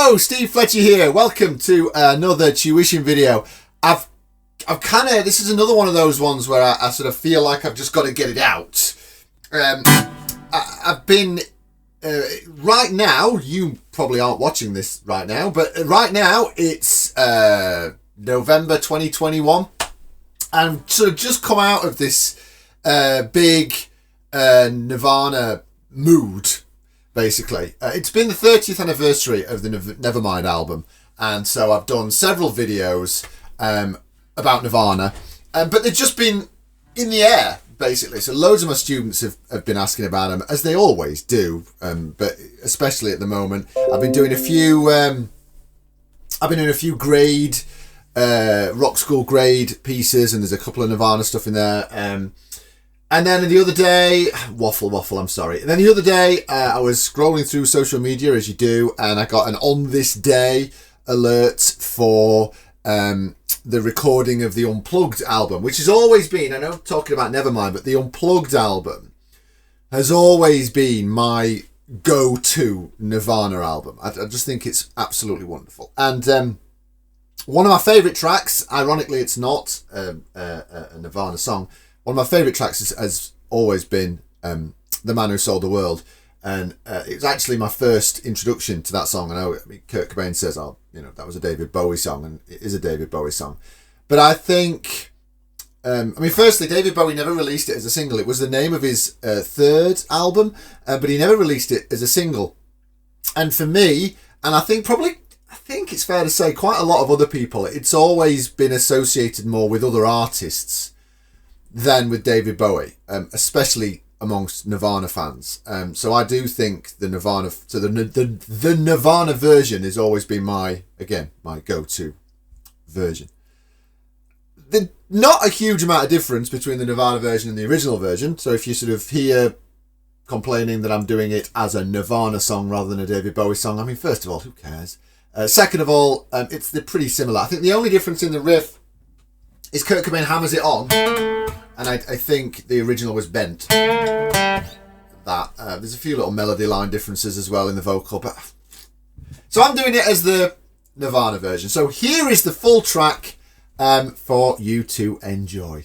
Hello, Steve Fletcher here. Welcome to another tuition video. I've kind of, this is another one of those ones where I sort of feel like I've just got to get it out. I've been, right now, you probably aren't watching this right now, but right now it's November 2021. And sort of just come out of this big Nirvana mood. Basically, it's been the 30th anniversary of the Nevermind album, and so I've done several videos about Nirvana, but they've just been in the air, basically. So loads of my students have been asking about them, as they always do, but especially at the moment. I've been doing a few grade, rock school grade pieces, and there's a couple of Nirvana stuff in there. And then the other day, waffle, I'm sorry. And then the other day, I was scrolling through social media, as you do, and I got an on this day alert for the recording of the Unplugged album, which has always been, I know I'm talking about Nevermind, but the Unplugged album has always been my go-to Nirvana album. I just think it's absolutely wonderful. And one of my favourite tracks, ironically it's not a Nirvana song, one of my favourite tracks has always been The Man Who Sold the World. And it was actually my first introduction to that song. I know Kurt Cobain says, oh, you know, that was a David Bowie song, and it is a David Bowie song. But I think, firstly, David Bowie never released it as a single. It was the name of his third album, but he never released it as a single. And for me, and I think it's fair to say quite a lot of other people, it's always been associated more with other artists than with David Bowie, especially amongst Nirvana fans. So I do think the Nirvana version has always been my go-to version. There's not a huge amount of difference between the Nirvana version and the original version. So if you sort of hear complaining that I'm doing it as a Nirvana song rather than a David Bowie song, I mean, first of all, who cares? Second of all, they're pretty similar. I think the only difference in the riff is Kurt Cobain hammers it on, and I think the original was bent. There's a few little melody line differences as well in the vocal, but so I'm doing it as the Nirvana version. So here is the full track for you to enjoy.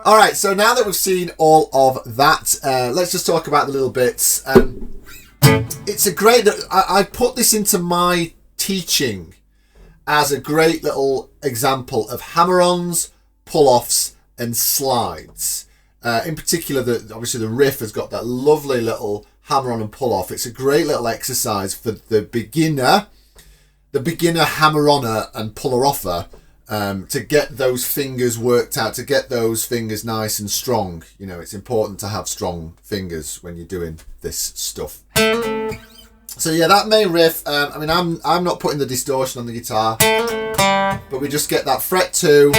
All right, so now that we've seen all of that, let's just talk about the little bits. It's a great... I put this into my teaching as a great little example of hammer-ons, pull-offs, and slides. In particular, obviously the riff has got that lovely little hammer-on and pull-off. It's a great little exercise for the beginner hammer-oner and puller-offer, to get those fingers worked out, to get those fingers nice and strong. You know, it's important to have strong fingers when you're doing this stuff. So yeah, that main riff, I mean, I'm not putting the distortion on the guitar, but we just get that fret 2,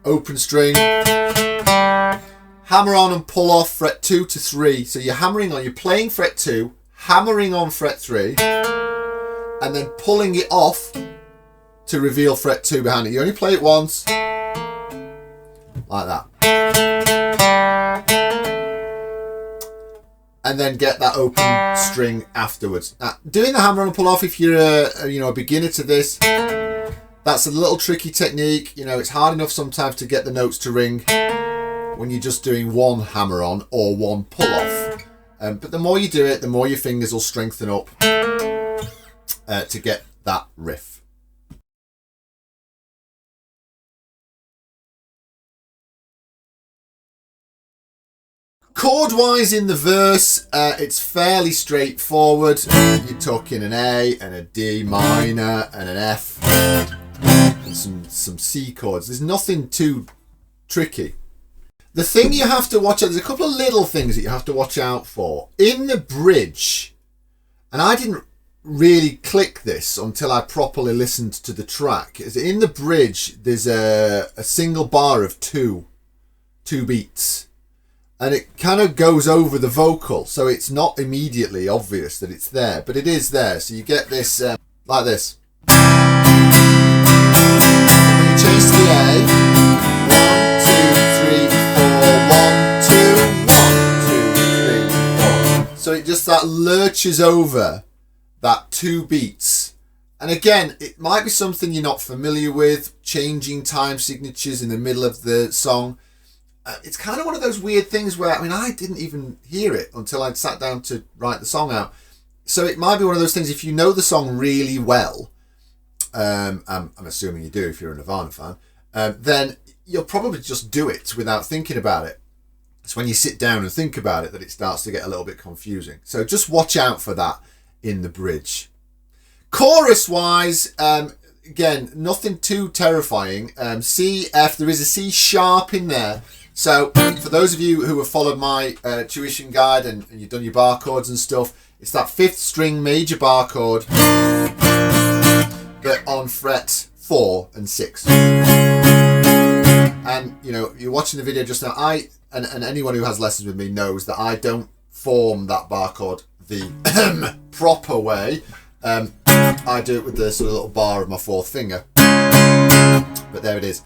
open string, hammer on and pull off fret 2 to 3. So you're you're playing fret 2, hammering on fret 3, and then pulling it off to reveal fret 2 behind it. You only play it once, like that. And then get that open string afterwards. Now, doing the hammer on and pull off, if you're a beginner to this, that's a little tricky technique. You know, it's hard enough sometimes to get the notes to ring when you're just doing one hammer on or one pull off. But the more you do it, the more your fingers will strengthen up to get that riff. Chord-wise in the verse, it's fairly straightforward. You're talking an A and a D minor and an F and some C chords. There's nothing too tricky. The thing you have to watch out, there's a couple of little things that you have to watch out for. In the bridge, and I didn't really click this until I properly listened to the track, is in the bridge there's a single bar of two beats. And it kind of goes over the vocal, so it's not immediately obvious that it's there, but it is there. So you get this like this. And when you change to the A, 1, 2, 3, 4, 1, 2, 1, 2, 3, 4. So it just that lurches over that 2 beats. And again, it might be something you're not familiar with, changing time signatures in the middle of the song. It's kind of one of those weird things where, I mean, I didn't even hear it until I'd sat down to write the song out. So it might be one of those things, if you know the song really well, I'm assuming you do if you're a Nirvana fan, then you'll probably just do it without thinking about it. It's when you sit down and think about it that it starts to get a little bit confusing. So just watch out for that in the bridge. Chorus-wise, again, nothing too terrifying. C, F, there is a C sharp in there. So for those of you who have followed my tuition guide and you've done your bar chords and stuff, it's that 5th string major bar chord, but on fret 4 and 6. And you know, you're watching the video just now, and anyone who has lessons with me knows that I don't form that bar chord the proper way. I do it with the sort of little bar of my 4th finger, but there it is.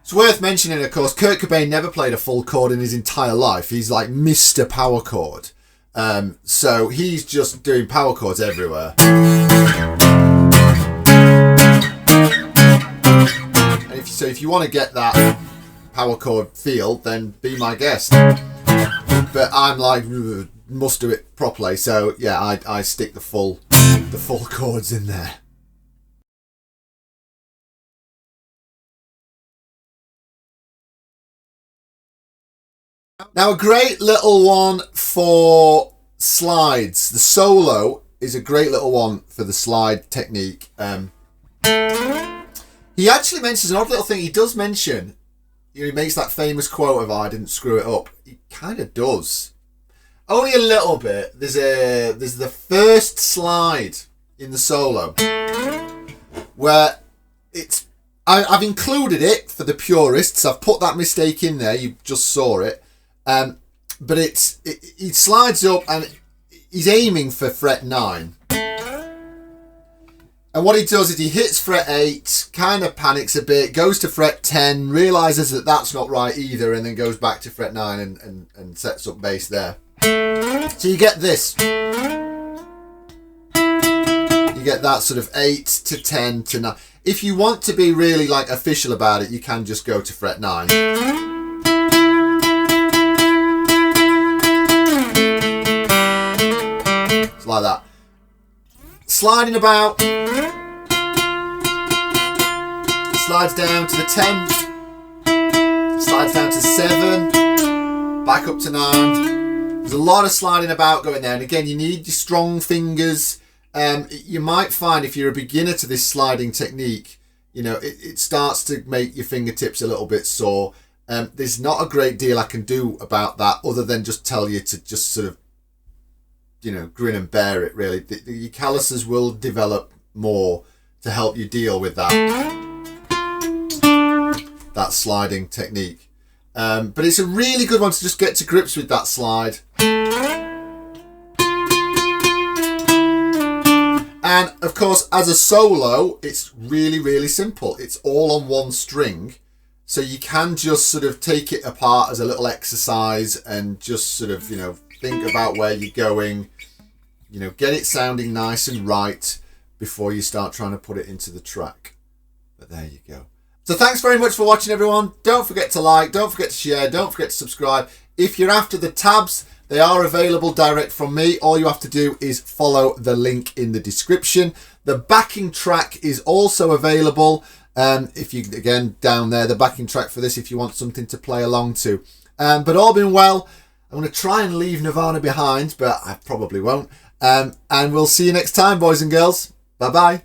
It's worth mentioning, of course, Kurt Cobain never played a full chord in his entire life. He's like Mr. Power Chord. So he's just doing power chords everywhere. And if you want to get that power chord feel, then be my guest. But I'm like, must do it properly. So yeah, I stick the full chords in there. Now, a great little one for slides. The solo is a great little one for the slide technique. He actually mentions an odd little thing. He does mention, you know, he makes that famous quote of, "I didn't screw it up." He kind of does. Only a little bit. There's the first slide in the solo where it's... I've included it for the purists. I've put that mistake in there. You just saw it. But he slides up and he's aiming for fret 9. And what he does is he hits fret 8, kind of panics a bit, goes to fret 10, realises that that's not right either, and then goes back to fret 9 and sets up bass there. So you get this. You get that sort of 8 to 10 to 9. If you want to be really like official about it, you can just go to fret 9. It's like that. Sliding about. Slides down to the 10. Slides down to 7. Back up to 9. There's a lot of sliding about going there. And again, you need your strong fingers. You might find if you're a beginner to this sliding technique, you know, it starts to make your fingertips a little bit sore. There's not a great deal I can do about that other than just tell you to just sort of, you know, grin and bear it, really. Your calluses will develop more to help you deal with that sliding technique. But it's a really good one to just get to grips with that slide. And of course, as a solo, it's really, really simple. It's all on one string. So you can just sort of take it apart as a little exercise and just sort of, you know, think about where you're going, you know, get it sounding nice and right before you start trying to put it into the track. But there you go. So thanks very much for watching, everyone. Don't forget to like, don't forget to share, don't forget to subscribe. If you're after the tabs, they are available direct from me. All you have to do is follow the link in the description. The backing track is also available. If you, again, down there, the backing track for this, if you want something to play along to. But all being well, I'm going to try and leave Nirvana behind, but I probably won't. And we'll see you next time, boys and girls. Bye-bye.